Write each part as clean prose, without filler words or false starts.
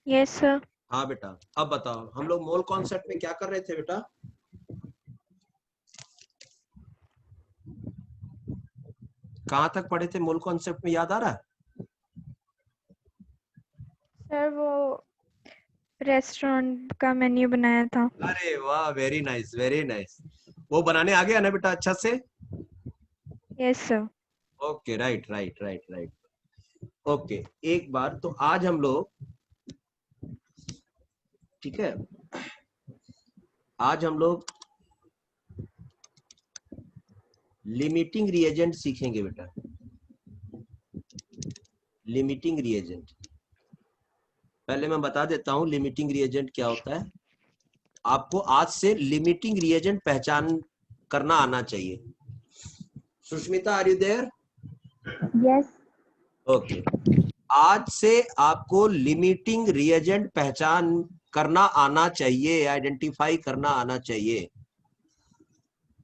Yes sir. हाँ बेटा, अब बताओ हम लोग मोल कॉन्सेप्ट में क्या कर रहे थे बेटा? कहाँ तक पढ़े थे मोल कॉन्सेप्ट में, याद आ रहा है? सर वो रेस्टोरेंट का मेन्यू बनाया था। अरे वाह, वेरी नाइस वेरी नाइस। वो बनाने आ गया ना बेटा अच्छा से? Yes sir. Okay, right right right right. Okay, एक बार तो आज हम लोग, ठीक है, आज हम लोग लिमिटिंग रिएजेंट सीखेंगे बेटा। लिमिटिंग रिएजेंट, पहले मैं बता देता हूं लिमिटिंग रिएजेंट क्या होता है। आपको आज से लिमिटिंग रिएजेंट पहचान करना आना चाहिए। Sushmita, are you there? Yes. Okay, आज से आपको लिमिटिंग रिएजेंट पहचान करना आना चाहिए, आइडेंटिफाई करना आना चाहिए।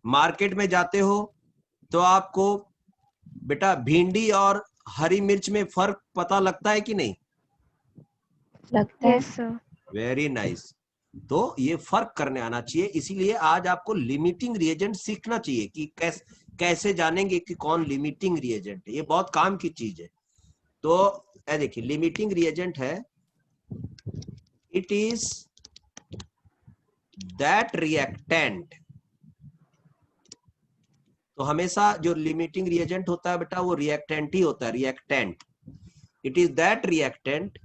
मार्केट में जाते हो तो आपको बेटा भिंडी और हरी मिर्च में फर्क पता लगता है कि नहीं? लगता है। Yes sir. Very nice. तो ये फर्क करने आना चाहिए, इसीलिए आज आपको लिमिटिंग रिएजेंट सीखना चाहिए कि कैसे जानेंगे कि कौन लिमिटिंग रिएजेंट है। ये बहुत काम की चीज है। तो देखिए, लिमिटिंग रिएजेंट है, इट इज दैट रिएक्टेंट। तो हमेशा जो लिमिटिंग रिएजेंट होता है बेटा वो रिएक्टेंट ही होता है, reactant. It is that reactant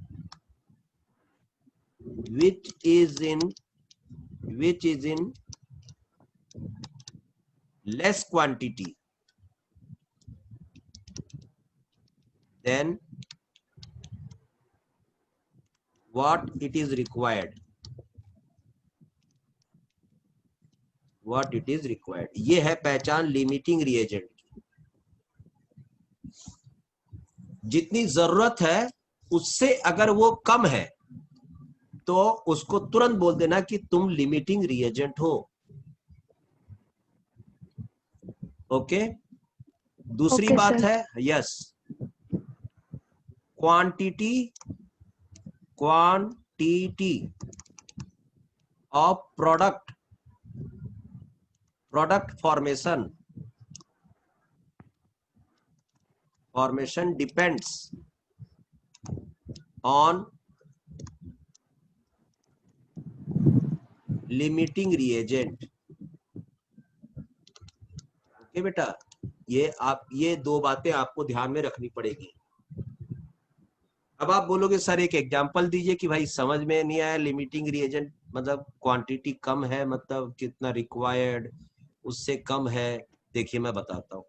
which is in less quantity than what it is required, ये है पहचान लिमिटिंग रिएजेंट की। जितनी जरूरत है उससे अगर वो कम है तो उसको तुरंत बोल देना कि तुम लिमिटिंग रिएजेंट हो। ओके, दूसरी ओके बात सर। है, yes, quantity of product formation depends on limiting reagent। Okay बेटा, ये दो बातें आपको ध्यान में रखनी पड़ेगी। अब आप बोलोगे सर एक एग्जांपल दीजिए कि भाई समझ में नहीं आया, लिमिटिंग रिएजेंट मतलब क्वांटिटी कम है, मतलब कितना रिक्वायर्ड उससे कम है। देखिए मैं बताता हूँ,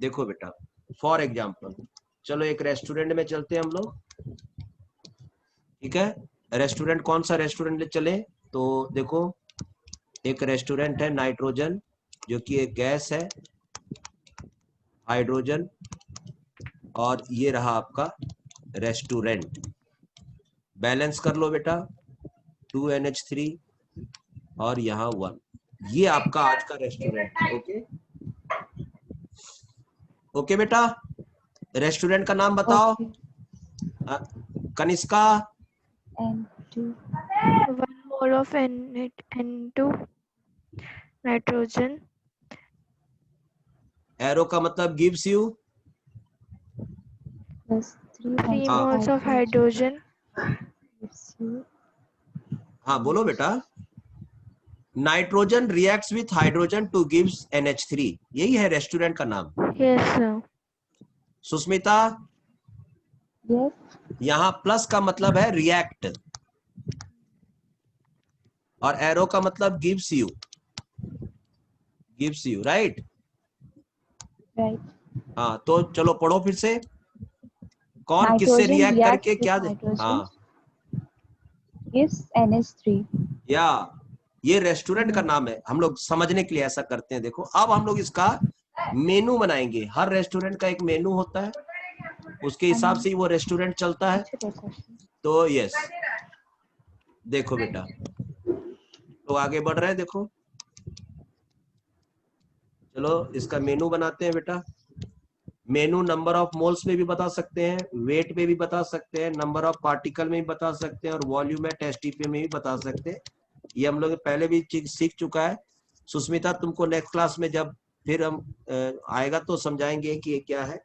देखो बेटा, फॉर एग्जांपल चलो एक रेस्टोरेंट में चलते हैं हम लोग, ठीक है? रेस्टोरेंट, कौन सा रेस्टोरेंट ले चले? तो देखो, एक रेस्टोरेंट है नाइट्रोजन, जो कि एक गैस है, हाइड्रोजन, और ये रहा आपका रेस्टोरेंट। बैलेंस कर लो बेटा, 2NH3 और यहाँ 1। ये आपका आज का रेस्टोरेंट। ओके ओके बेटा, रेस्टोरेंट का नाम बताओ। Kanishka. N2 1 mole of N2 nitrogen. Arrow का मतलब gives you. plus 3 3 moles moles of of hydrogen। gives you हाँ बोलो बेटा। Nitrogen reacts with hydrogen to gives NH3, यही है रेस्टोरेंट का नाम। Yes sir. सुस्मिता, yes यहाँ प्लस का मतलब है रिएक्ट, और एरो का मतलब गिव्स यू, राइट? right हाँ, तो चलो पढ़ो फिर से, कौन किससे nitrogen रिएक्ट reacts करके with क्या hydrogen हाँ, gives NH3 या ये रेस्टोरेंट का नाम है। हम लोग समझने के लिए ऐसा करते हैं। देखो अब हम लोग इसका मेनू बनाएंगे। हर रेस्टोरेंट का एक मेनू होता है, उसके हिसाब से ही वो रेस्टोरेंट चलता है। तो यस, देखो बेटा, तो आगे बढ़ रहे हैं, देखो चलो इसका मेनू बनाते हैं बेटा। मेनू नंबर ऑफ मोल्स में भी बता सकते हैं, वेट में भी बता सकते हैं, नंबर ऑफ पार्टिकल में भी बता सकते हैं, और वॉल्यूम एट एसटीपी में भी बता सकते हैं। ये हम लोग पहले भी सीख चुका है। सुस्मिता तुमको नेक्स्ट क्लास में जब फिर हम आएगा तो समझाएंगे कि ये क्या है।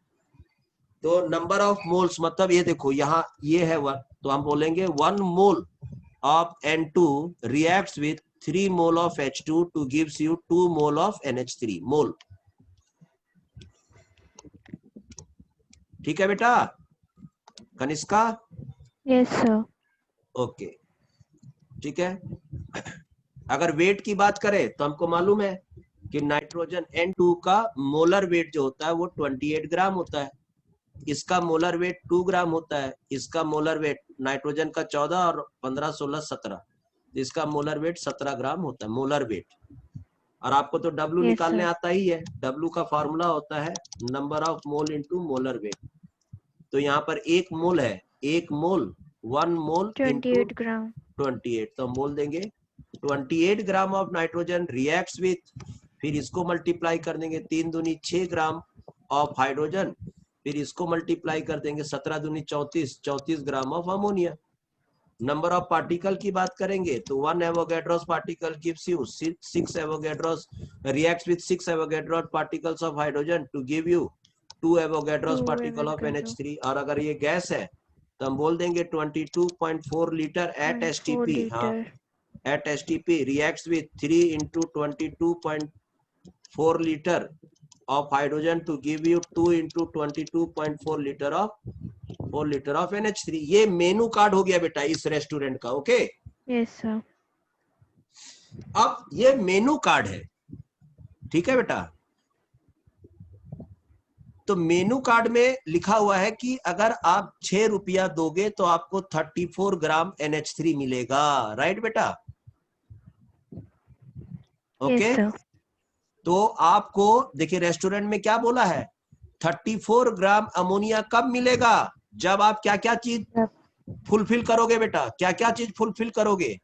तो नंबर ऑफ मोल्स मतलब ये देखो यहाँ ये है वन, तो हम बोलेंगे 1 mole of N2 reacts with 3 mole of H2 to gives you 2 mole of NH3 मोल। ठीक है बेटा कनिष्का? Yes, sir. ओके ठीक है। अगर वेट की बात करें तो हमको मालूम है कि नाइट्रोजन N2 का मोलर वेट जो होता है वो 28 ग्राम होता है, इसका मोलर वेट 2 ग्राम होता है, इसका मोलर वेट नाइट्रोजन का 14 और 15 16 17, इसका मोलर वेट 17 ग्राम होता है मोलर वेट। और आपको तो W Yes, निकालने sir. आता ही है, W का फॉर्मूला होता है number of mole into molar weight. तो यहाँ पर एक मोल है, एक मोल 1 मोल इनटू 28 gram. 28, तो हम बोल देंगे 28 gram of nitrogen reacts with, फिर इसको मल्टीप्लाई कर देंगे 3 दूनी 6 ग्राम ऑफ हाइड्रोजन, फिर इसको मल्टीप्लाई कर देंगे 17 दूनी 34, 34 gram of ammonia. Number of particle की बात करेंगे तो 1 Avogadro's particle gives you 6 Avogadro's reacts with 6 Avogadro's particles of hydrogen to give you 2 Avogadro's 2 particle of Avogadro. NH3। और अगर ये गैस है तो हम बोल देंगे 22.4 लीटर एट 0.4 एसटीपी। हाँ liter. at STP reacts with 3 into 22.4 liter of hydrogen to give you 2 into 22.4 liter of NH3। ये मेनू कार्ड हो गया बेटा इस रेस्टोरेंट का। Okay Yes, sir. अब ये मेनू कार्ड है, ठीक है बेटा। तो मेनू कार्ड में लिखा हुआ है कि अगर आप 6 रुपया दोगे तो आपको 34 ग्राम NH3 मिलेगा, राइट बेटा? Okay Yes, sir. तो आपको देखिए रेस्टोरेंट में क्या बोला है, 34 ग्राम अमोनिया कब मिलेगा? जब आप क्या क्या चीज Yep. फुलफिल करोगे बेटा, क्या क्या चीज फुलफिल करोगे?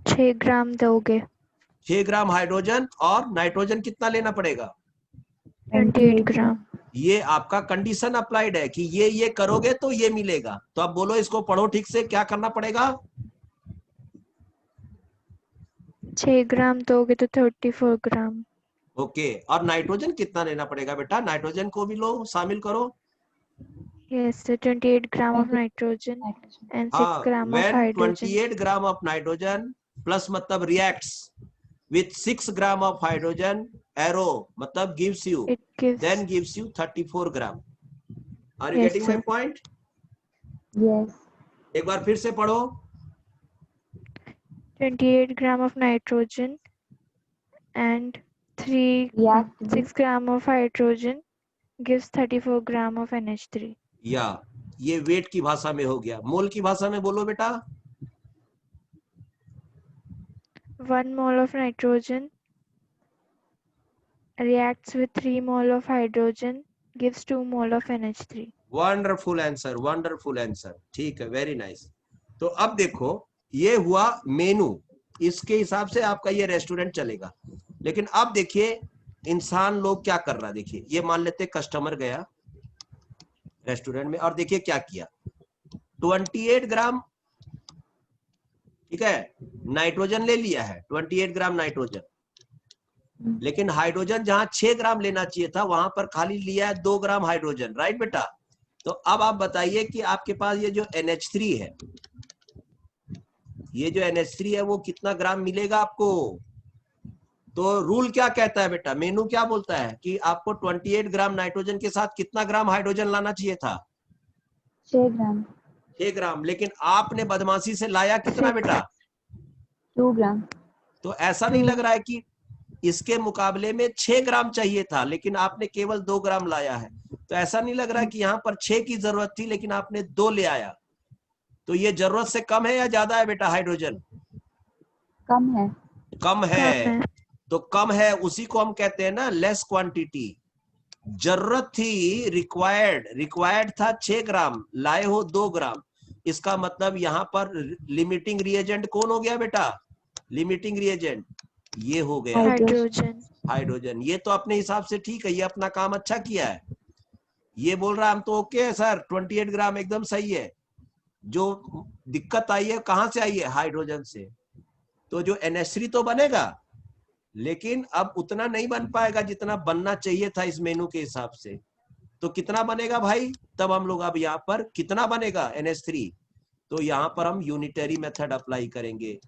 6 gram दोगे. 6 ग्राम हाइड्रोजन और नाइट्रोजन कितना लेना पड़ेगा? 28 gram. ये आपका कंडीशन अप्लाइड है कि ये करोगे तो ये मिलेगा। तो अब बोलो इसको पढ़ो ठीक से, क्या करना पड़ेगा? 6 gram दोगे तो 34 gram. ओके और नाइट्रोजन कितना लेना पड़ेगा बेटा? नाइट्रोजन को भी लो शामिल करो। Yes, sir. 28 gram of nitrogen Nitrogen. and 6 हाँ gram of when hydrogen. 28 gram of nitrogen plus मतलब reacts with 6 gram of hydrogen, arrow मतलब gives you, It gives. then gives you 34 gram. Are you Yes, getting my sir. point? Yes. एक बार फिर से पढ़ो। 28 gram of nitrogen and React with 6 gram of hydrogen gives 34 gram of NH3. या ये wait की भाषा में हो गया। मोल की भाषा में बोलो बेटा। 1 mole of nitrogen reacts with 3 mole of hydrogen gives 2 mole of NH3. Wonderful answer, wonderful answer, ठीक है, वेरी नाइस। तो अब देखो ये हुआ मेनू, इसके हिसाब से आपका ये रेस्टोरेंट चलेगा। लेकिन अब देखिए इंसान लोग क्या कर रहा है। देखिए ये मान लेते कस्टमर गया रेस्टोरेंट में और देखिए क्या किया, 28 ग्राम ठीक है नाइट्रोजन ले लिया है, 28 ग्राम नाइट्रोजन, लेकिन हाइड्रोजन जहां 6 ग्राम लेना चाहिए था वहां पर खाली लिया है 2 ग्राम हाइड्रोजन, राइट बेटा? तो अब आप बताइए कि आपके पास ये जो NH3 है, ये जो NH3 है वो कितना ग्राम मिलेगा आपको? तो रूल क्या कहता है बेटा, मेनू क्या बोलता है कि आपको 28 ग्राम नाइट्रोजन के साथ कितना ग्राम हाइड्रोजन लाना चाहिए था? 6 ग्राम. 6 ग्राम, लेकिन आपने बदमाशी से लाया कितना बेटा? 2 ग्राम. तो ऐसा नहीं लग रहा है कि इसके मुकाबले में 6 ग्राम चाहिए था लेकिन आपने केवल 2 ग्राम लाया है। तो ऐसा नहीं लग रहा कि यहाँ पर 6 की जरूरत थी लेकिन आपने 2 ले आया। तो ये जरूरत से कम है या ज्यादा है बेटा हाइड्रोजन? कम है. कम है। तो कम है उसी को हम कहते हैं ना लेस क्वांटिटी। जरूरत थी रिक्वायर्ड था 6 ग्राम, लाए हो 2 ग्राम। इसका मतलब यहाँ पर लिमिटिंग रिएजेंट कौन हो गया बेटा? लिमिटिंग रिएजेंट ये हो गया हाइड्रोजन। हाइड्रोजन। ये तो अपने हिसाब से ठीक है, ये अपना काम अच्छा किया है। ये बोल रहा है हम तो ओके है सर, 28 ग्राम एकदम सही है। जो दिक्कत आई है कहां से आई है? हाइड्रोजन से। तो जो NH3 तो बनेगा, लेकिन अब उतना नहीं बन पाएगा जितना बनना चाहिए था इस मेनू के हिसाब से। तो कितना बनेगा भाई? तब हम लोग अब यहाँ पर कितना बनेगा NH3, तो यहाँ पर हम यूनिटरी मेथड अप्लाई करेंगे।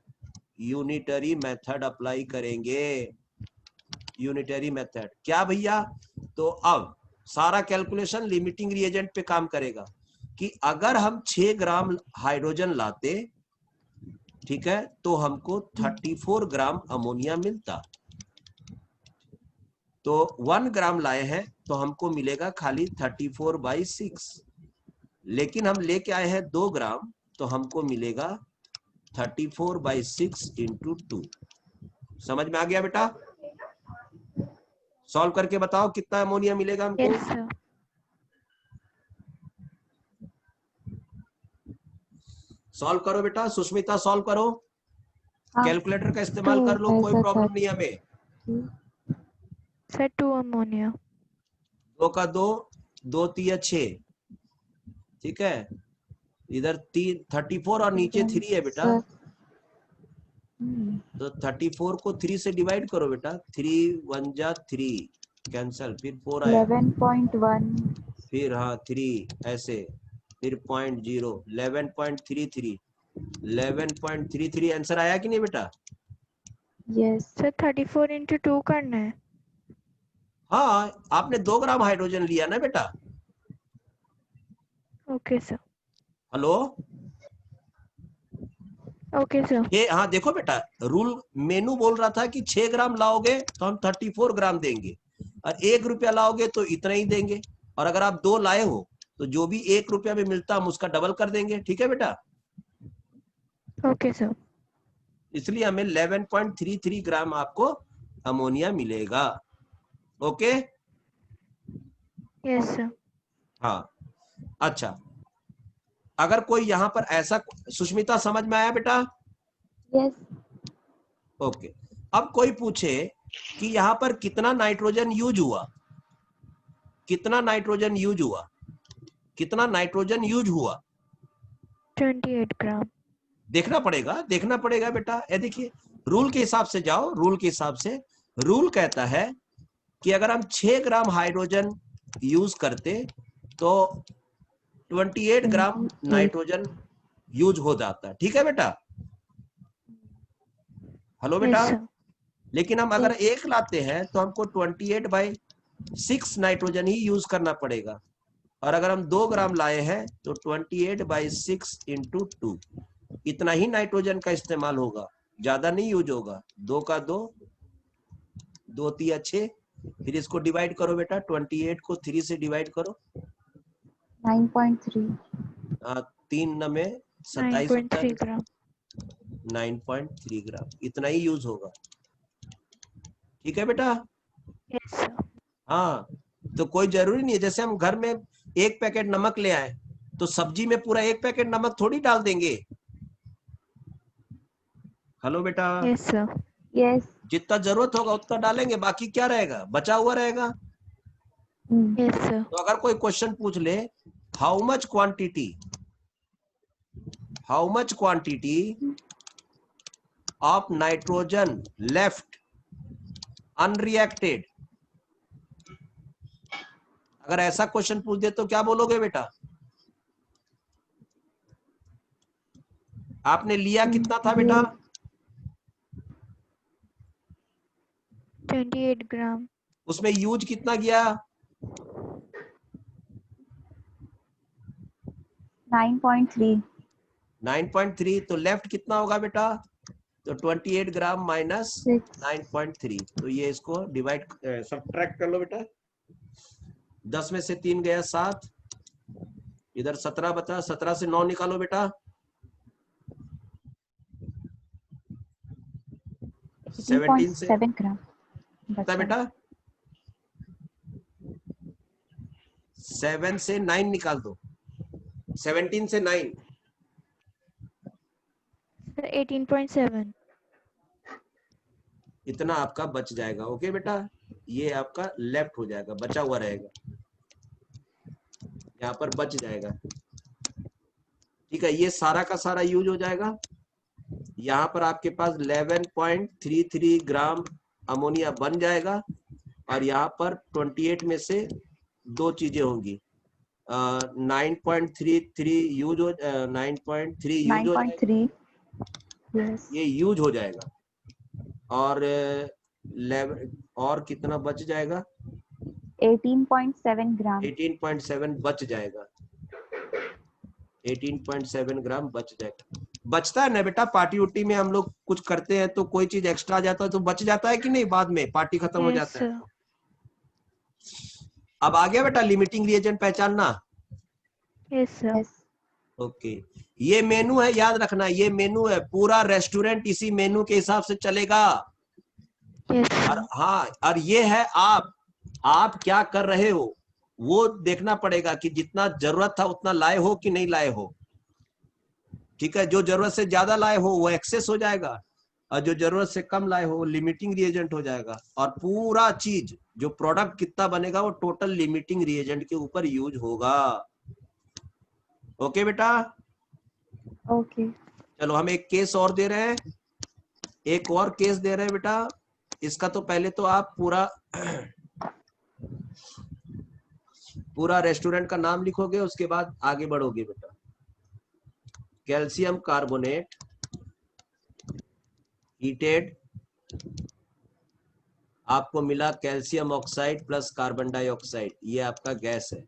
यूनिटरी मेथड अप्लाई करेंगे। यूनिटरी मेथड क्या भैया? तो अब सारा कैलकुलेशन लिमिटिंग रिएजेंट पे काम करेगा कि अगर हम 6 ग्राम हाइड्रोजन लाते, ठीक है, तो हमको 34 ग्राम अमोनिया मिलता। तो 1 ग्राम लाए हैं तो हमको मिलेगा खाली 34/6। लेकिन हम लेके आए हैं 2 ग्राम, तो हमको मिलेगा 34/6 × 2। समझ में आ गया बेटा? सॉल्व करके बताओ कितना अमोनिया मिलेगा हमको। Yes sir. सॉल्व करो बेटा, सुष्मिता सॉल्व करो। हाँ। कैलकुलेटर का इस्तेमाल कर लो, कोई प्रॉब्लम नहीं हमें। Sir 2 ammonia. 2 का 2, 2 3 6, ठीक है। इधर 34 और नीचे 3 है बेटा, तो 34 को 3 से डिवाइड करो बेटा। 3 1 जा 3 कैंसल, फिर 4 आया, 11.1। फिर हाँ 3 ऐसे, फिर 0.0, 11.33, 11.33 आंसर आया कि नहीं बेटा? यस सर 34 × 2 करना है। हाँ, आपने 2 ग्राम हाइड्रोजन लिया ना बेटा। Okay sir. Hello, okay sir. ये हाँ देखो बेटा, रूल मेनू बोल रहा था कि 6 ग्राम लाओगे तो हम 34 ग्राम देंगे, और 1 रुपया लाओगे तो इतना ही देंगे, और अगर आप 2 लाए हो तो जो भी 1 रुपया में मिलता हम उसका डबल कर देंगे। ठीक है बेटा? Okay sir. इसलिए हमें 11.33 ग्राम आपको अमोनिया मिलेगा। ओके? Yes sir. हाँ, अच्छा, अगर कोई यहाँ पर ऐसा, सुष्मिता समझ में आया बेटा? Yes okay. अब कोई पूछे कि यहाँ पर कितना नाइट्रोजन यूज हुआ, कितना नाइट्रोजन यूज हुआ, कितना नाइट्रोजन यूज हुआ, 28 ग्राम। देखना पड़ेगा, देखना पड़ेगा बेटा। ये देखिए, रूल के हिसाब से जाओ, रूल के हिसाब से। रूल कहता है कि अगर हम 6 ग्राम हाइड्रोजन यूज करते तो 28 ग्राम 28 नाइट्रोजन यूज हो जाता है। ठीक है बेटा? हेलो बेटा? Yes sir. लेकिन हम अगर 1 लाते हैं तो हमको 28/6 नाइट्रोजन ही यूज करना पड़ेगा, और अगर हम 2 ग्राम लाए हैं तो 28/6 × 2, इतना ही नाइट्रोजन का इस्तेमाल होगा, ज्यादा नहीं यूज होगा। 2 का 2, 2 3 6, फिर इसको डिवाइड करो बेटा, 28 को 3 से डिवाइड करो। 9.3। 3 9 27 होता 9.3 है, ग्राम। 9.3 ग्राम, इतना ही यूज होगा। ठीक है बेटा? Yes sir. हाँ, तो कोई जरूरी नहीं है, जैसे हम घर में 1 पैकेट नमक ले आए तो सब्जी में पूरा 1 पैकेट नमक थोड़ी डाल देंगे। हेलो बेटा? Yes sir. यस जितना जरूरत होगा उतना डालेंगे, बाकी क्या रहेगा? बचा हुआ रहेगा। Yes sir. तो अगर कोई क्वेश्चन पूछ ले, how much quantity of nitrogen left unreacted, अगर ऐसा क्वेश्चन पूछ दे तो क्या बोलोगे बेटा? आपने लिया कितना था बेटा? 28 ग्राम। उसमें यूज कितना गया? 9.3। 9.3। तो लेफ्ट कितना होगा बेटा? तो 28 ग्राम माइनस 9.3, तो ये इसको डिवाइड सब्ट्रैक्ट कर लो बेटा। 10 में से 3 गया 7, इधर 17 बचा, 17 से 9 निकालो बेटा। 17 से 3.7 ग्राम कितना बेटा? 7 से 9 निकाल दो, 17 से 9, सर 18.7। इतना आपका बच जाएगा। ओके बेटा, ये आपका लेफ्ट हो जाएगा, बचा हुआ रहेगा, यहाँ पर बच जाएगा। ठीक है, ये सारा का सारा यूज हो जाएगा। यहाँ पर आपके पास 11.33 ग्राम अमोनिया बन जाएगा, और यहाँ पर 28 में से दो चीजें होंगी। 9.33 यूज हो 9.3 यूज हो जाएगा, 9.3 yes ये यूज हो जाएगा। और और कितना बच जाएगा? 18.7 ग्राम 18.7 बच जाएगा, 18.7 ग्राम बच जाएगा। बचता है ना बेटा, पार्टी उटी में हम लोग कुछ करते हैं तो कोई चीज एक्स्ट्रा जाता है तो बच जाता है कि नहीं, बाद में पार्टी खत्म हो Yes, जाता है। sir. अब आ गया बेटा लिमिटिंग रिएजेंट पहचानना। Yes, sir. yes ओके, ये मेनू है, याद रखना, ये मेनू है, पूरा रेस्टोरेंट इसी मेनू के हिसाब से चलेगा। Yes, और sir. हाँ, और ये है आप क्या कर रहे हो वो देखना पड़ेगा कि जितना जरूरत था उतना लाए हो कि नहीं लाए हो। ठीक है, जो जरूरत से ज्यादा लाए हो वो एक्सेस हो जाएगा, और जो जरूरत से कम लाए हो वो लिमिटिंग रिएजेंट हो जाएगा। और पूरा चीज जो प्रोडक्ट कितना बनेगा वो टोटल लिमिटिंग रिएजेंट के ऊपर यूज होगा। ओके बेटा, okay चलो हम एक केस और दे रहे हैं, एक और केस दे रहे हैं बेटा। इसका तो पहले तो आप पूरा रेस्टोरेंट का नाम लिखोगे, उसके बाद आगे बढ़ोगे बेटा। कैल्शियम कार्बोनेट हीटेड, आपको मिला calcium oxide plus carbon dioxide, ये आपका गैस है,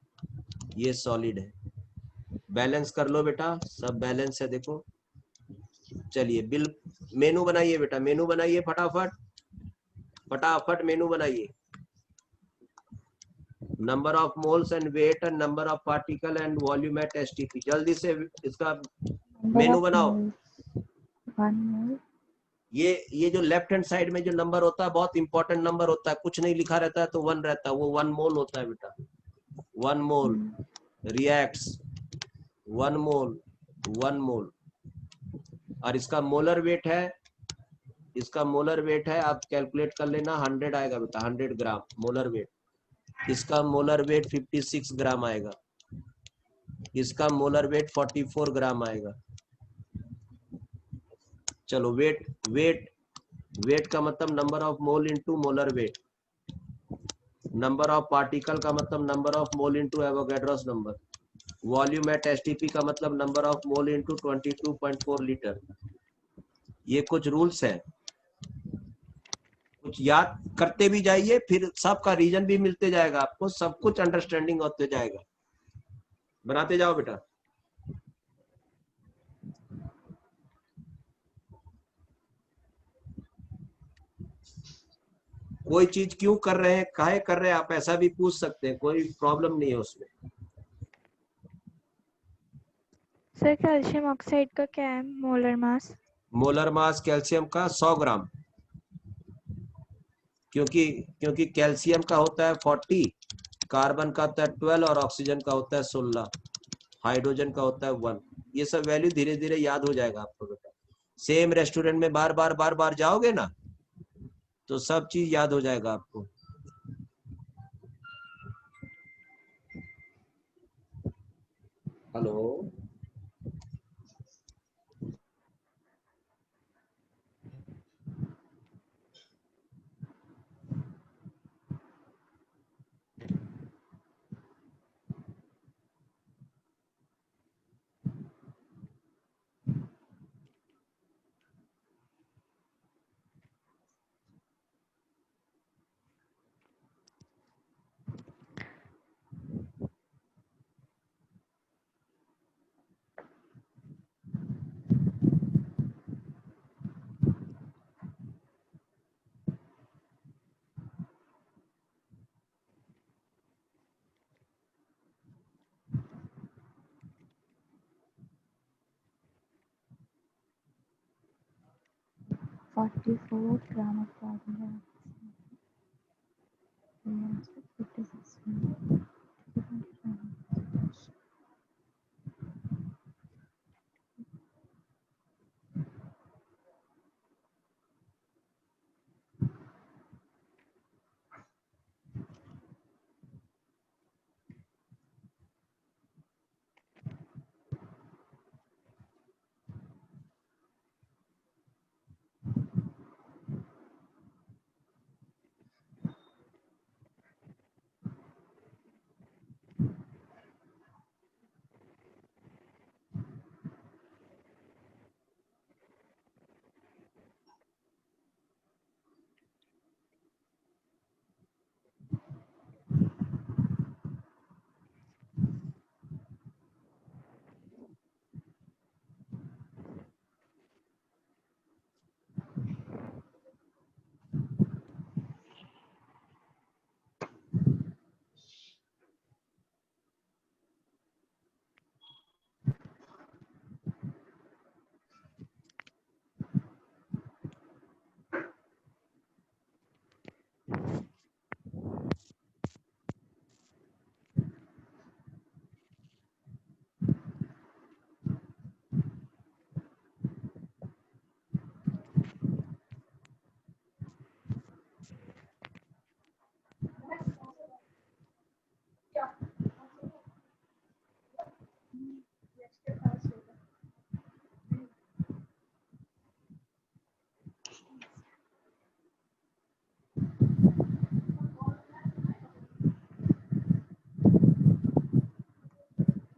ये सॉलिड है। बैलेंस कर लो बेटा, सब बैलेंस है देखो। चलिए बिल मेनू बनाइए बेटा, मेनू बनाइए फटाफट, फटाफट मेनू बनाइए। Number of moles and weight and number of particle and volume at STP, जल्दी से इसका number मेनू of बनाओ। moles 1 mole ये जो लेफ्ट हैंड साइड में जो नंबर होता है बहुत इंपॉर्टेंट नंबर होता है, कुछ नहीं लिखा रहता है तो 1 रहता है, वो 1 मोल होता है बेटा। 1 मोल रिएक्ट्स 1 मोल 1 मोल, और इसका मोलर वेट है, इसका मोलर वेट है, आप कैलकुलेट कर लेना, 100 आएगा बेटा, 100 ग्राम मोलर वेट। इसका मोलर वेट 56 ग्राम आएगा, इसका मोलर वेट 44 ग्राम आएगा। चलो वेट वेट वेट का मतलब number of mole into molar weight, number of particle का मतलब number of mole into Avogadro's number, volume at STP का मतलब number of mole into 22.4 litre. ये कुछ रूल्स है, कुछ याद करते भी जाइए, फिर सबका रीजन भी मिलते जाएगा आपको, सब कुछ अंडरस्टैंडिंग होते जाएगा। बनाते जाओ बेटा। कोई चीज क्यों कर रहे हैं, काहे कर रहे हैं, आप ऐसा भी पूछ सकते हैं, कोई प्रॉब्लम नहीं है उसमें। सर कैल्शियम ऑक्साइड का क्या है molar mass? Molar mass calcium का 100 ग्राम, क्योंकि क्योंकि कैल्शियम का होता है 40, कार्बन का होता है 12 और ऑक्सीजन का होता है 16, हाइड्रोजन का होता है 1। ये सब वैल्यू धीरे धीरे याद हो जाएगा आपको बेटा। सेम रेस्टोरेंट में बार बार जाओगे ना तो सब चीज याद हो जाएगा आपको। Hello, $44 gram of carbon dioxide, 56 mole.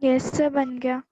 Yes sir बन गया।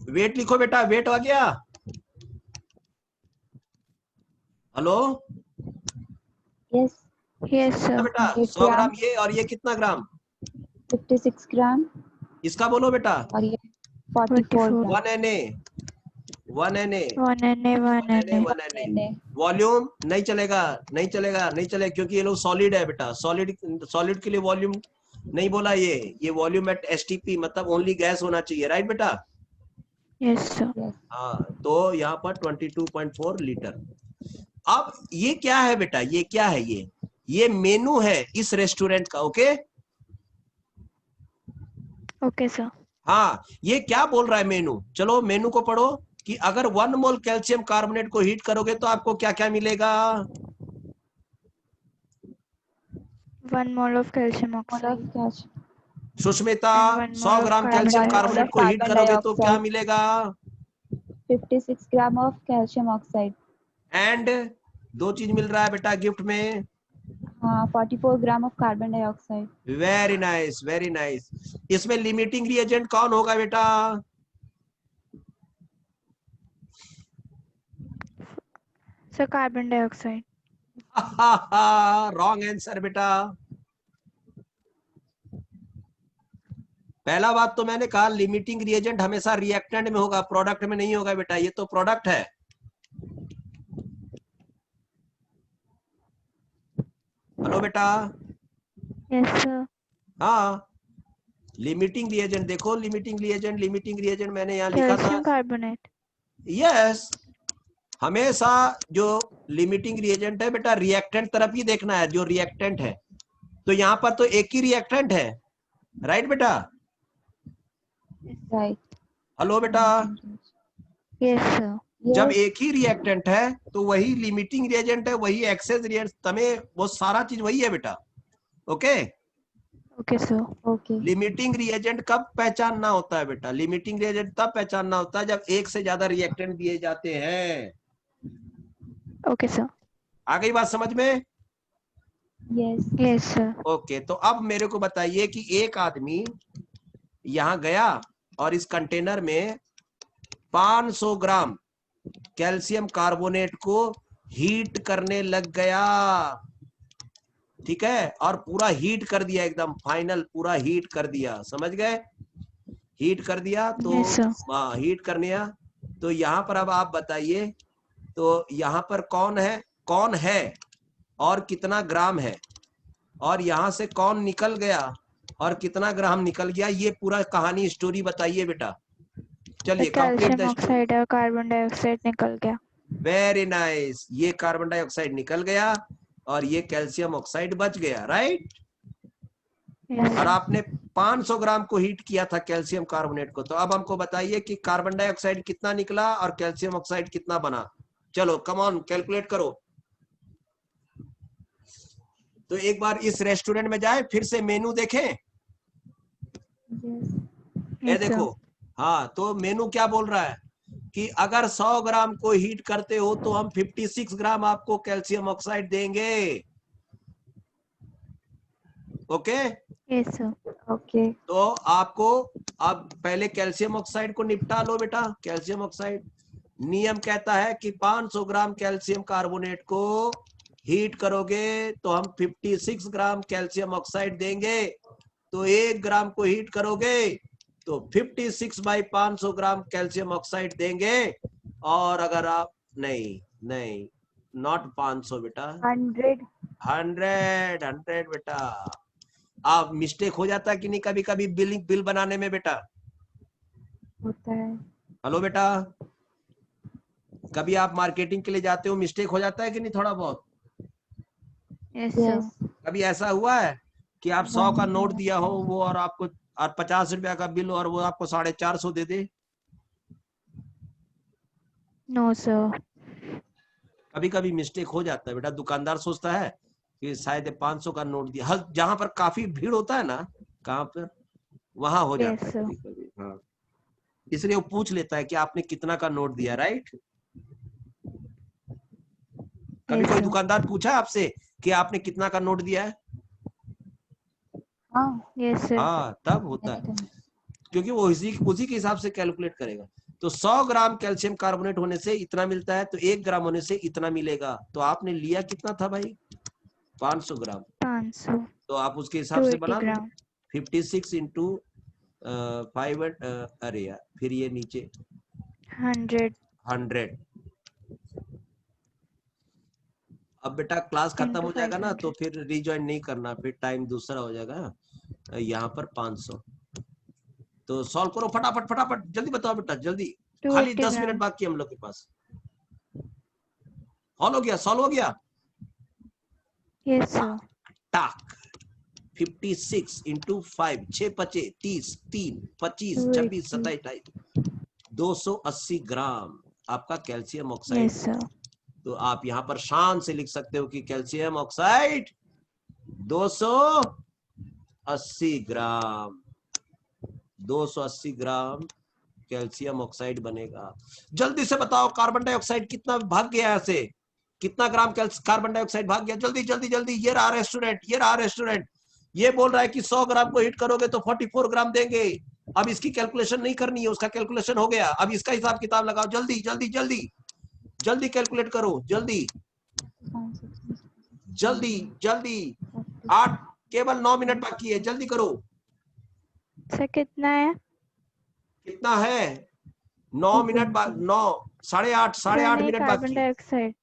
वेट लिखो बेटा, वेट आ गया। Hello yes yes sir. बेटा 100 100 ग्राम ग्राम ये, और ये कितना ग्राम? 56 ग्राम इसका बोलो बेटा। और ये 44 ग्राम 1 Na 1 Na 1 Na 1 Na। 1 Na। Volume नहीं चलेगा, नहीं चलेगा, नहीं चलेगा, क्योंकि ये लोग सॉलिड है बेटा। सॉलिड, सॉलिड के लिए वॉल्यूम नहीं बोला। ये वॉल्यूम एट एसटीपी मतलब ओनली गैस होना चाहिए, राइट बेटा? Yes sir. यस हाँ, तो यहाँ पर 22.4 लीटर। अब ये क्या है बेटा, ये क्या है? ये मेनू है इस रेस्टोरेंट का। Okay okay sir. हाँ, ये क्या बोल रहा है मेनू? चलो मेनू को पढ़ो कि अगर 1 मोल कैल्शियम कार्बोनेट को हीट करोगे तो आपको क्या क्या मिलेगा? 1 mole of calcium mole of oxide calcium Sushmita, and 1 100 mole of gram carbon calcium 1 mole carbonate of को हीट कार्बन करोगे तो क्या डाइऑक्साइड मिलेगा? 56 gram of calcium oxide and दो चीज मिल रहा है बेटा गिफ्ट में। हाँ 44 gram of carbon dioxide very nice, very nice. इसमें लिमिटिंग रिएजेंट कौन होगा बेटा? Sir carbon dioxide. Wrong answer बेटा। पहला बात तो मैंने कहा लिमिटिंग रिएजेंट हमेशा रिएक्टेंट में होगा, प्रोडक्ट में नहीं होगा बेटा। ये तो प्रोडक्ट है। हेलो बेटा। Yes sir. हाँ, लिमिटिंग रिएजेंट देखो, लिमिटिंग रिएजेंट मैंने यहाँ लिखा था। Calcium carbonate. यस, हमेशा जो लिमिटिंग रिएजेंट है बेटा रिएक्टेंट तरफ ही देखना है, जो रिएक्टेंट है। तो यहाँ पर तो एक ही रिएक्टेंट है, राइट बेटा? राइट हेलो बेटा। Yes sir. जब एक ही रिएक्टेंट है तो वही लिमिटिंग रिएजेंट है, वही एक्सेस रिएजेंट, तमें वो सारा चीज वही है बेटा। Okay. Okay, sir. Okay. Limiting reagent कब पहचानना होता है बेटा? लिमिटिंग रिएजेंट तब पहचानना होता है जब एक से ज्यादा रिएक्टेंट दिए जाते हैं। Okay, sir. आ गई बात समझ में? Yes. Yes, sir. ओके, तो अब मेरे को बताइए कि एक आदमी यहां गया और इस कंटेनर में 500 ग्राम कैल्शियम कार्बोनेट को हीट करने लग गया, ठीक है, और पूरा हीट कर दिया, एकदम फाइनल पूरा हीट कर दिया, समझ गए? हीट कर दिया तो Yes, sir. हीट करने तो यहाँ पर अब आप बताइए, तो यहाँ पर कौन है और कितना ग्राम है, और यहाँ से कौन निकल गया और कितना ग्राम निकल गया, ये पूरा कहानी स्टोरी बताइए बेटा। चलिए complete calcium the story. Oxide और कार्बन डाइऑक्साइड निकल गया। वेरी नाइस, ये कार्बन डाइऑक्साइड निकल गया और ये कैल्शियम ऑक्साइड बच गया, राइट? Yes. और आपने 500 ग्राम को हीट किया था कैल्शियम कार्बोनेट को, तो अब हमको बताइए कि कार्बन डाइऑक्साइड कितना निकला और कैल्शियम ऑक्साइड कितना बना। चलो कम ऑन कैलकुलेट करो। तो एक बार इस रेस्टोरेंट में जाए, फिर से मेनू देखें। Yes. ये Yes, sir. देखो, हाँ, तो मेनू क्या बोल रहा है कि अगर 100 ग्राम को हीट करते हो तो हम 56 ग्राम आपको कैल्शियम ऑक्साइड देंगे। ओके। Yes, sir. Okay. तो आपको अब पहले कैल्शियम ऑक्साइड को निपटा लो बेटा। कैल्शियम ऑक्साइड नियम कहता है कि 500 ग्राम कैल्शियम कार्बोनेट को हीट करोगे तो हम 56 ग्राम कैल्शियम ऑक्साइड देंगे। तो 1 ग्राम को हीट करोगे तो 56 बाई 500 ग्राम कैल्शियम ऑक्साइड देंगे। और अगर आप नहीं नॉट 500 बेटा, 100 बेटा। आप मिस्टेक हो जाता है कि नहीं कभी कभी बिल बनाने में बेटा? होता है। हेलो बेटा, कभी आप मार्केटिंग के लिए जाते हो, मिस्टेक हो जाता है कि नहीं थोड़ा बहुत? Yes, sir. Yes. कभी ऐसा हुआ है कि आप 100 का नोट दिया हो वो और आपको 50 रुपया का बिल और वो आपको 450 दे दे? No, sir. कभी कभी मिस्टेक हो जाता है बेटा। दुकानदार सोचता है कि शायद 500 का नोट दिया, हर जहां पर काफी भीड़ होता है ना, कहां पर, वहां हो जाता है Yes, sir. कभी कभी। हाँ, इसलिए वो पूछ लेता है कि आपने कितना का नोट दिया, राइट? कभी Yes, कोई sir. दुकानदार पूछा है आपसे कि आपने कितना का नोट दिया है? हाँ। Yes, sir. हाँ, तब होता है, anytime. क्योंकि वो उसी के हिसाब से कैलकुलेट करेगा। तो 100 ग्राम कैल्शियम कार्बोनेट होने से इतना मिलता है, तो 1 ग्राम होने से इतना मिलेगा। तो आपने लिया कितना था भाई? 500 ग्राम। 500. तो आप उसके हिसाब से 280 बना लो। ग्राम. 56 इंटू 5, अरे यार, फिर ये नीचे 100 अब बेटा क्लास खत्म into हो जाएगा ना, 500. तो फिर रिज्वाइन नहीं करना, फिर टाइम दूसरा हो जाएगा। यहाँ पर 500, तो सॉल्व करो फटाफट फटाफट, जल्दी बताओ बेटा जल्दी। खाली 280 10 मिनट ग्राम. बाकी हम लोग के पास। सॉल्व हो गया। Yes, sir. टाक 56 इंटू 5, 6 पचे 30, 3 25 26 27 28 280 ग्राम आपका कैल्शियम ऑक्साइड। Yes, sir. तो आप यहाँ पर शान से लिख सकते हो कि कैल्शियम ऑक्साइड 280 ग्राम, 280 ग्राम कैल्शियम ऑक्साइड बनेगा। जल्दी से बताओ कार्बन डाइऑक्साइड कितना भाग गया यहाँ से, कितना ग्राम कार्बन डाइऑक्साइड भाग गया? जल्दी जल्दी जल्दी। ये रहा रेस्टोरेंट, ये बोल रहा है कि 100 ग्राम को हिट करोगे तो 44 ग्राम देंगे। अब इसकी कैलकुलेशन नहीं करनी है, उसका कैलकुलेशन हो गया। अब इसका हिसाब किताब लगाओ, जल्दी जल्दी जल्दी जल्दी कैलकुलेट करो, जल्दी जल्दी जल्दी। 8 केवल 9 मिनट बाकी है, जल्दी करो। सर कितना है? कितना है? 9 मिनट बाद, 9 8.5 मिनट कार्बन बाकी। डाइऑक्साइड.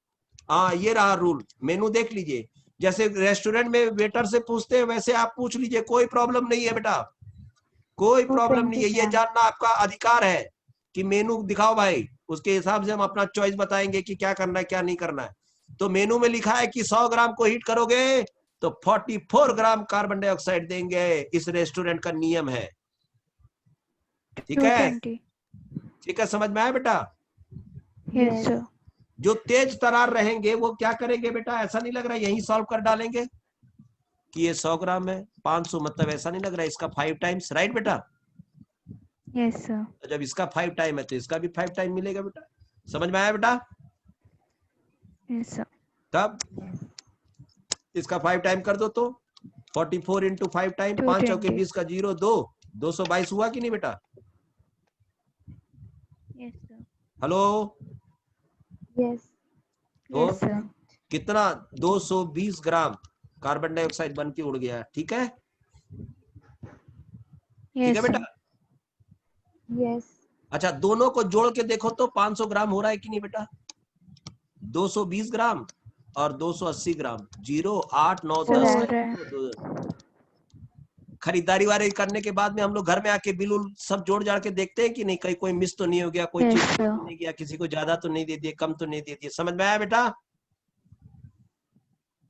हाँ, ये रहा रूल। मेनू देख लीजिए, जैसे रेस्टोरेंट में वेटर से पूछते हैं वैसे आप पूछ लीजिए, कोई प्रॉब्लम नहीं है बेटा, कोई प्रॉब्लम नहीं है। ये जानना आपका अधिकार है कि मेनू दिखाओ भाई, उसके हिसाब से हम अपना चॉइस बताएंगे कि क्या करना है क्या नहीं करना है। तो मेनू में लिखा है कि 100 ग्राम को हीट करोगे तो 44 ग्राम कार्बन डाइऑक्साइड देंगे। इस रेस्टोरेंट का नियम है, ठीक है? 220. ठीक है, समझ में आया बेटा? Yes, sir. जो तेज तरार रहेंगे वो क्या करेंगे बेटा? ऐसा नहीं लग रहा है यही सॉल्व कर डालेंगे? कि ये 100 ग्राम है, 500 मतलब ऐसा नहीं लग रहा है इसका 5 टाइम्स, राइट बेटा? Yes, sir. तो जब इसका 5 टाइम है तो इसका भी 5 टाइम मिलेगा बेटा। समझ में आया बेटा? Yes, sir. तब इसका 5 टाइम कर दो तो 44 इंटू 5 टाइम, 5 चौके 220. 20 का 0 2, 222 हुआ कि नहीं बेटा? Yes, sir. Hello, Yes. तो Yes, sir. कितना 220 ग्राम कार्बन डाइऑक्साइड बन के उड़ गया, ठीक है? ठीक Yes, है बेटा? sir. Yes. अच्छा, दोनों को जोड़ के देखो तो 500 ग्राम हो रहा है कि नहीं बेटा? 220 ग्राम और 280 ग्राम, 0 8 9 Sir, 10 हो रहा है. खरीदारी वारी करने के बाद में हम लोग घर में आके बिल उल सब जोड़ जाड़ के देखते हैं कि नहीं, कहीं कोई मिस तो नहीं हो गया, कोई Yes, चीज sir. तो नहीं गया, किसी को ज्यादा तो नहीं दे दिए, कम तो नहीं दे दिए। समझ में आया बेटा?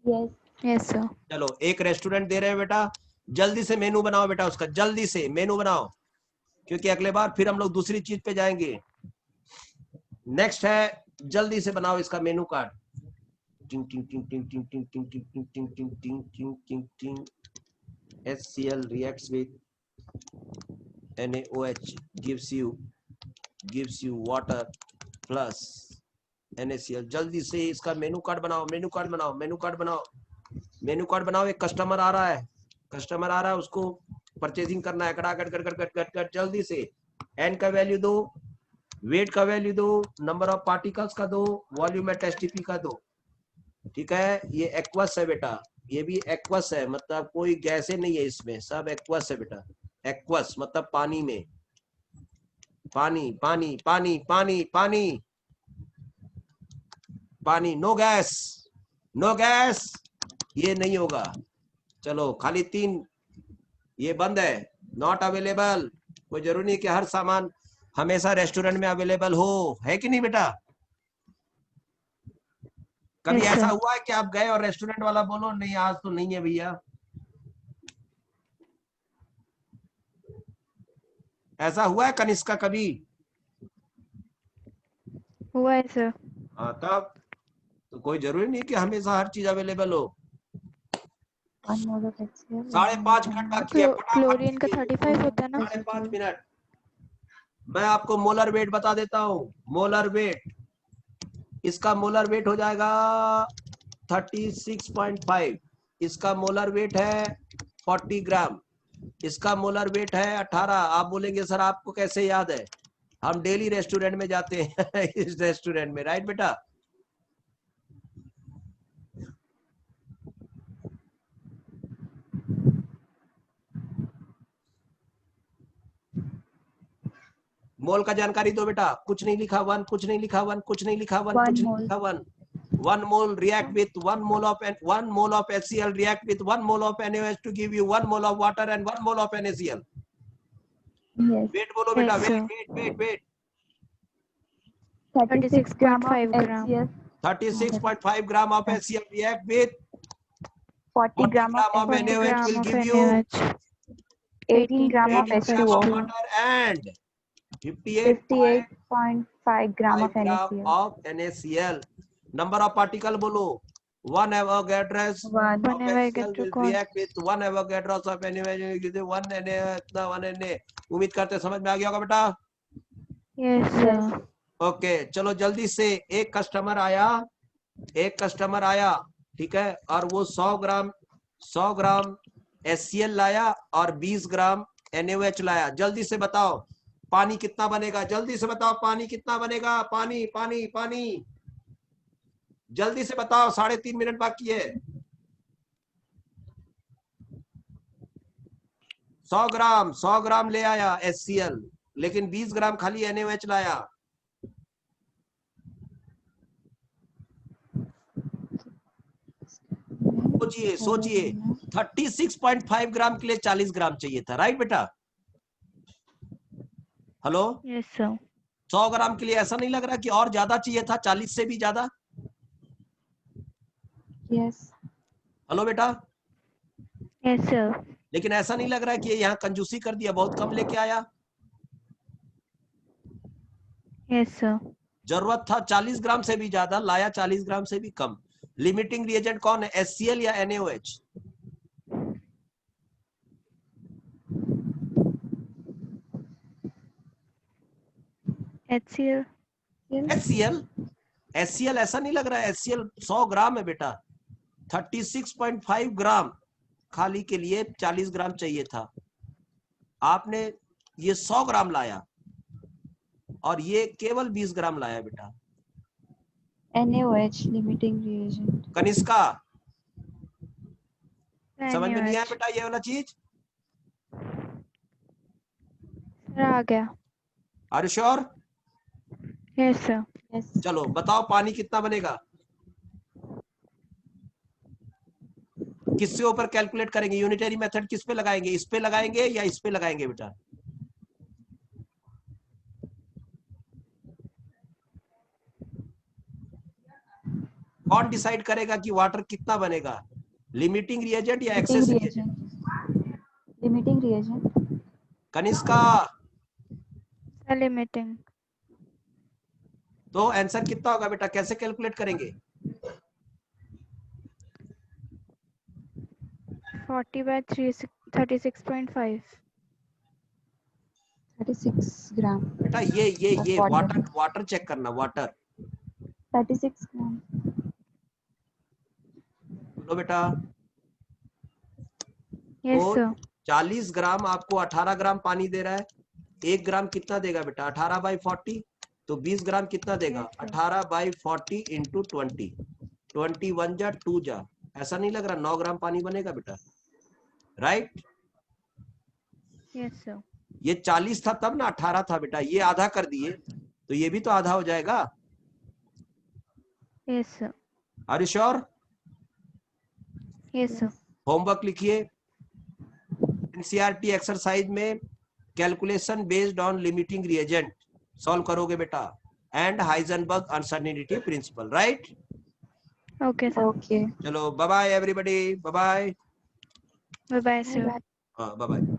Yes. Yes, sir. चलो, एक रेस्टोरेंट दे रहे हैं बेटा, जल्दी से मेनू बनाओ बेटा, उसका जल्दी से मेनू बनाओ, क्योंकि अगले बार फिर हम लोग दूसरी चीज पे जाएंगे। नेक्स्ट है, जल्दी से बनाओ इसका मेनू कार्ड। टिंग टिंग टिंग टिंग टिंग टिंग टिंग टिंग टिंग टिंग टिंग टिंग टिंग टिंग टिंग। HCl reacts with NaOH, gives you water plus NaCl। जल्दी से इसका मेनू कार्ड बनाओ, मेनू कार्ड बनाओ, मेनू कार्ड बनाओ, मेनू कार्ड बनाओ। एक कस्टमर आ रहा है, कस्टमर आ रहा है, उसको परचेजिंग करना है, कड़ा cut cut cut cut cut cut, जल्दी से। एन का वैल्यू दो, वेट का वैल्यू दो, नंबर ऑफ पार्टिकल्स का दो, वॉल्यूम एट एसटीपी का दो, ठीक है? ये एक्वस है बेटा, ये भी एक्वस है, मतलब कोई गैसें नहीं है इसमें, सब एक्वस है बेटा। एक्वस मतलब पानी में, पानी पानी पानी पानी पानी पानी, नो गैस, नो गैस, ये नहीं होगा। चलो, खाली 3, ये बंद है, नॉट अवेलेबल। कोई जरूरी नहीं कि हर सामान हमेशा रेस्टोरेंट में अवेलेबल हो, है कि नहीं बेटा? कभी Yes, ऐसा sir. हुआ है कि आप गए और रेस्टोरेंट वाला बोलो नहीं आज तो नहीं है भैया? ऐसा हुआ है कनिष्का कभी? हुआ है, sir. हाँ, तब तो कोई जरूरी नहीं कि हमेशा हर चीज अवेलेबल हो। 1 mole of HCl. 5.5 मिनट बाकी है, फटाफट क्लोरीन का कीजिए। 35 होता है ना? 5.5 मिनट। मैं आपको मोलर वेट बता देता हूँ, मोलर वेट, इसका मोलर वेट हो जाएगा 36.5, इसका मोलर वेट है 40 ग्राम, इसका मोलर वेट है 18। आप बोलेंगे सर आपको कैसे याद है? हम डेली रेस्टोरेंट में जाते हैं इस रेस्टोरेंट में, राइट बेटा? मोल का जानकारी दो बेटा, कुछ नहीं लिखा 1, कुछ नहीं लिखा 1, कुछ नहीं लिखा 1, 1 कुछ नहीं mole. लिखा 1। 1 mole react with 1 mole of HCl react with 1 mole of NaOH to give you 1 mole of water and 1 mole of NaCl। Yes. Weight बोलो बेटा, Yes, weight sir. Weight weight weight. 36 gram of 36.5 gram. HCl. 36.5 gram of HCl react with 40 gram of gram of 40 NaOH gram will of give you NaOH. 18 gram of 18 gram of H2O. water and 58.5 58.5 gram of gram NaCl. of NaCl। number of particle बोलो, 1 Avogadro's 1. of HCl Avogadro will कौन? react with 1 Avogadro's of NaOH, 1 Na इतना 1 Na। उम्मीद करते समझ में आ गया होगा बेटा? Yes, Yes. sir. ओके, चलो जल्दी से। एक कस्टमर आया, ठीक है, और वो 100 ग्राम HCl लाया और 20 ग्राम NaOH लाया। जल्दी से बताओ पानी कितना बनेगा, जल्दी से बताओ पानी कितना बनेगा, पानी पानी पानी, जल्दी से बताओ, 3.5 मिनट बाकी है। 100 ग्राम ले आया HCl, लेकिन 20 ग्राम खाली NaOH लाया। सोचिए 36.5 ग्राम के लिए 40 ग्राम चाहिए था, राइट बेटा? Hello, Yes, sir. 100 ग्राम के लिए ऐसा नहीं लग रहा कि और ज्यादा चाहिए था, 40 से भी ज्यादा? Yes. हेलो बेटा, Yes, sir. लेकिन ऐसा नहीं लग रहा कि यहाँ कंजूसी कर दिया, बहुत कम लेके आया? Yes, sir. जरूरत था 40 ग्राम से भी ज्यादा, लाया 40 ग्राम से भी कम। लिमिटिंग रिएजेंट कौन है, HCl या NaOH? HCl. HCl ऐसा नहीं लग रहा है, HCl 100 ग्राम है बेटा, 36.5 ग्राम, खाली के लिए 40 ग्राम चाहिए था, आपने ये 100 ग्राम लाया और ये केवल 20 ग्राम लाया बेटा। NaOH limiting reagent. कनिष्का समझ में नहीं आया NaOH. बेटा ये वाला चीज? सर आ गया. Are you sure? Yes sir. Yes. चलो बताओ पानी कितना बनेगा, किससे ऊपर कैलकुलेट करेंगे? यूनिटरी मेथड किस पे लगाएंगे, इस पे लगाएंगे या इस पे लगाएंगे बेटा? कौन डिसाइड करेगा कि वाटर कितना बनेगा, लिमिटिंग रिएजेंट या access reagent? Limiting reagent. Kanishka sir limiting. तो आंसर कितना होगा बेटा, कैसे कैलकुलेट करेंगे? 40/36.5. 36 gram. बेटा ये वाटर चेक करना, वाटर 36 gram. बोलो बेटा। यस तो सर. 40 ग्राम आपको 18 ग्राम पानी दे रहा है, 1 ग्राम कितना देगा बेटा? 18/40, तो 20 ग्राम कितना देगा? 18/40 इंटू 20, 21 जा 2 जा, ऐसा नहीं लग रहा 9 ग्राम पानी बनेगा बेटा, राइट? Yes sir. ये 40 था तब ना 18 था बेटा, ये आधा कर दिए तो ये भी तो आधा हो जाएगा। Yes sir. Are you sure? Yes sir. Homework लिखिए, एनसीईआरटी एक्सरसाइज में calculation based on limiting reagent solve करोगे बेटा, and Heisenberg uncertainty principle, right? Okay sir. Okay. चलो bye bye everybody, bye bye, bye bye sir. Bye bye.